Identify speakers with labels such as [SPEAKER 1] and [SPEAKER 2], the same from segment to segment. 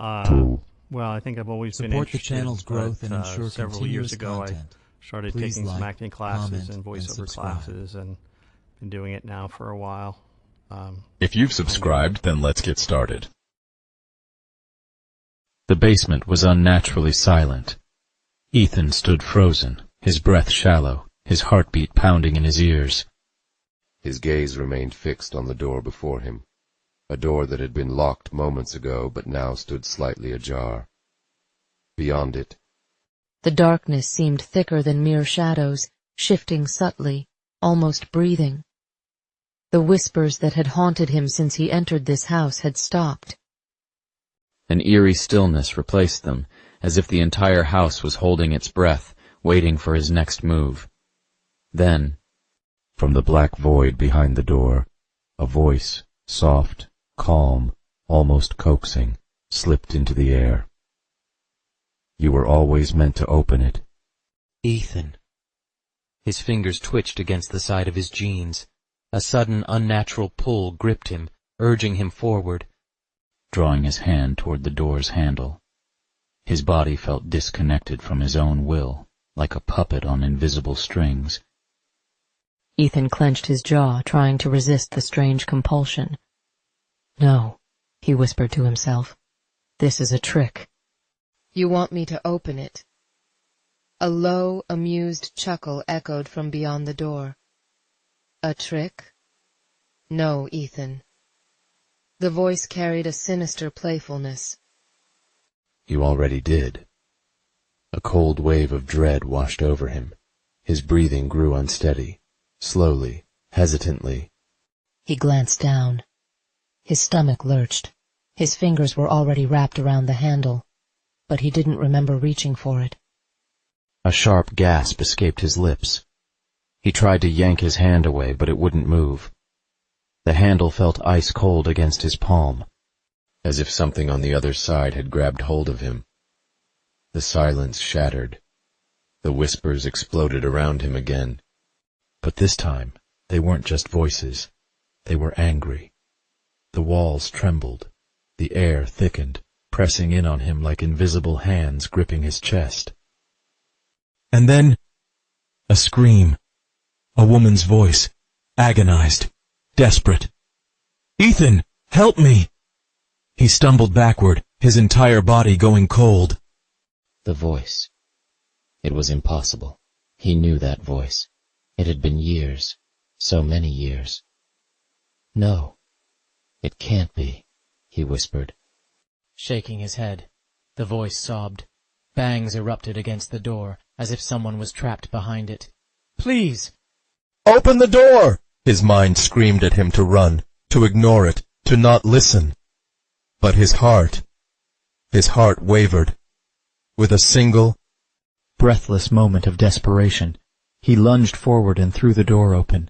[SPEAKER 1] Well, I think I've always been
[SPEAKER 2] Support the
[SPEAKER 1] interested,
[SPEAKER 2] channel's growth
[SPEAKER 1] but,
[SPEAKER 2] and ensure
[SPEAKER 1] several years
[SPEAKER 2] continuous
[SPEAKER 1] ago
[SPEAKER 2] content.
[SPEAKER 1] I started
[SPEAKER 2] Please
[SPEAKER 1] taking some
[SPEAKER 2] like,
[SPEAKER 1] acting classes
[SPEAKER 2] comment,
[SPEAKER 1] and
[SPEAKER 2] and
[SPEAKER 1] voiceover
[SPEAKER 2] subscribe.
[SPEAKER 1] classes, and been doing it now for a while.
[SPEAKER 3] If you've subscribed, then let's get started. The basement was unnaturally silent. Ethan stood frozen, his breath shallow, his heartbeat pounding in his ears.
[SPEAKER 4] His gaze remained fixed on the door before him, a door that had been locked moments ago but now stood slightly ajar. Beyond it,
[SPEAKER 5] the darkness seemed thicker than mere shadows, shifting subtly, almost breathing. The whispers that had haunted him since he entered this house had stopped.
[SPEAKER 3] An eerie stillness replaced them, as if the entire house was holding its breath, waiting for his next move. Then, from the black void behind the door, a voice, soft, calm, almost coaxing, slipped into the air. You were always meant to open it.
[SPEAKER 2] Ethan. His fingers twitched against the side of his jeans. A sudden, unnatural pull gripped him, urging him forward,
[SPEAKER 3] drawing his hand toward the door's handle. His body felt disconnected from his own will, like a puppet on invisible strings.
[SPEAKER 5] Ethan clenched his jaw, trying to resist the strange compulsion. No, he whispered to himself. This is a trick.
[SPEAKER 6] You want me to open it? A low, amused chuckle echoed from beyond the door. A trick? No, Ethan. The voice carried a sinister playfulness.
[SPEAKER 4] You already did. A cold wave of dread washed over him. His breathing grew unsteady, slowly, hesitantly.
[SPEAKER 5] He glanced down. His stomach lurched. His fingers were already wrapped around the handle, but he didn't remember reaching for it.
[SPEAKER 3] A sharp gasp escaped his lips. He tried to yank his hand away, but it wouldn't move. The handle felt ice-cold against his palm,
[SPEAKER 4] as if something on the other side had grabbed hold of him. The silence shattered. The whispers exploded around him again.
[SPEAKER 3] But this time, they weren't just voices. They were angry. The walls trembled. The air thickened, pressing in on him like invisible hands gripping his chest. And then, a scream. A woman's voice, agonized, desperate. "Ethan, help me!" He stumbled backward, his entire body going cold.
[SPEAKER 7] The voice. It was impossible. He knew that voice. It had been years, so many years. No, it can't be, he whispered.
[SPEAKER 2] shaking his head. The voice sobbed. Bangs erupted against the door, as if someone was trapped behind it. "Please!"
[SPEAKER 8] "Open the door!" His mind screamed at him to run, to ignore it, to not listen. But his heart wavered. With a single,
[SPEAKER 9] breathless moment of desperation, he lunged forward and threw the door open.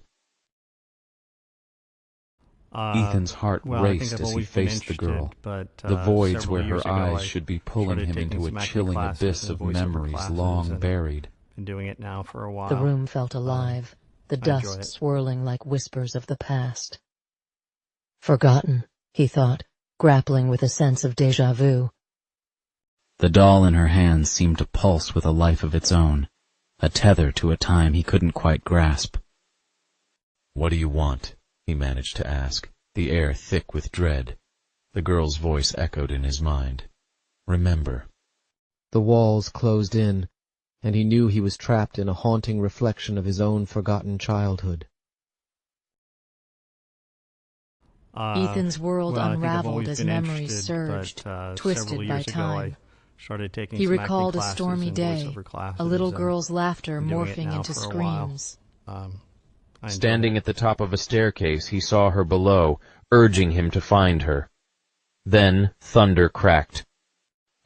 [SPEAKER 3] Ethan's heart raced as he faced the girl, the voids where her eyes should be pulling him into a chilling abyss of memories long buried.
[SPEAKER 1] Been doing it now for a while.
[SPEAKER 5] The room felt alive, the dust swirling like whispers of the past. Forgotten, he thought, grappling with a sense of déjà vu.
[SPEAKER 3] The doll in her hands seemed to pulse with a life of its own, a tether to a time he couldn't quite grasp.
[SPEAKER 4] "What do you want?" he managed to ask, the air thick with dread. The girl's voice echoed in his mind. "Remember."
[SPEAKER 10] The walls closed in, and he knew he was trapped in a haunting reflection of his own forgotten childhood.
[SPEAKER 5] Ethan's world unraveled as memories surged, twisted by time. He recalled a stormy day, a little girl's laughter morphing into screams.
[SPEAKER 11] Standing at the top of a staircase, he saw her below, urging him to find her. Then thunder cracked,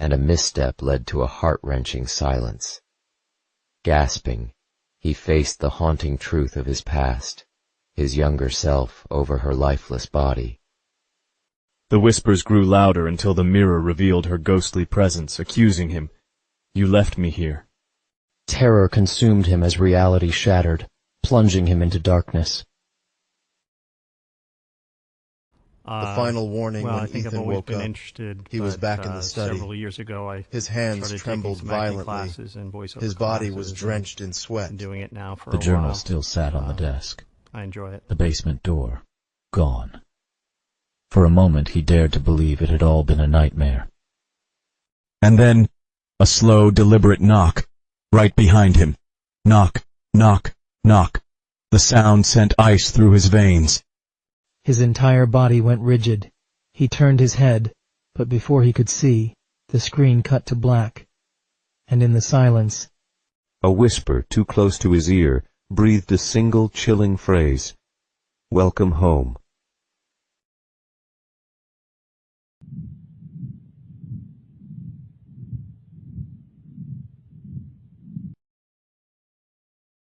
[SPEAKER 7] and a misstep led to a heart-wrenching silence. Gasping, he faced the haunting truth of his past, his younger self over her lifeless body.
[SPEAKER 12] The whispers grew louder until the mirror revealed her ghostly presence, accusing him. "You left me here."
[SPEAKER 7] Terror consumed him as reality shattered, plunging him into darkness.
[SPEAKER 8] The final warning
[SPEAKER 1] well,
[SPEAKER 8] when
[SPEAKER 1] I think
[SPEAKER 8] Ethan
[SPEAKER 1] I've always
[SPEAKER 8] woke
[SPEAKER 1] been
[SPEAKER 8] up.
[SPEAKER 1] interested.
[SPEAKER 8] He was back in the study.
[SPEAKER 1] Several years ago,
[SPEAKER 8] his hands
[SPEAKER 1] started
[SPEAKER 8] trembled
[SPEAKER 1] taking some acting
[SPEAKER 8] violently.
[SPEAKER 1] classes and voiceover
[SPEAKER 8] His body
[SPEAKER 1] classes
[SPEAKER 8] was
[SPEAKER 1] and
[SPEAKER 8] drenched in sweat.
[SPEAKER 1] been doing it now for
[SPEAKER 3] The
[SPEAKER 1] a
[SPEAKER 3] journal
[SPEAKER 1] while.
[SPEAKER 3] still sat on the desk.
[SPEAKER 1] I enjoy it.
[SPEAKER 3] The basement door, gone. For a moment he dared to believe it had all been a nightmare.
[SPEAKER 8] And then, a slow, deliberate knock, right behind him. Knock, knock, knock. The sound sent ice through his veins.
[SPEAKER 13] His entire body went rigid. He turned his head, but before he could see, the screen cut to black. And in the silence,
[SPEAKER 11] a whisper too close to his ear breathed a single chilling phrase. "Welcome home."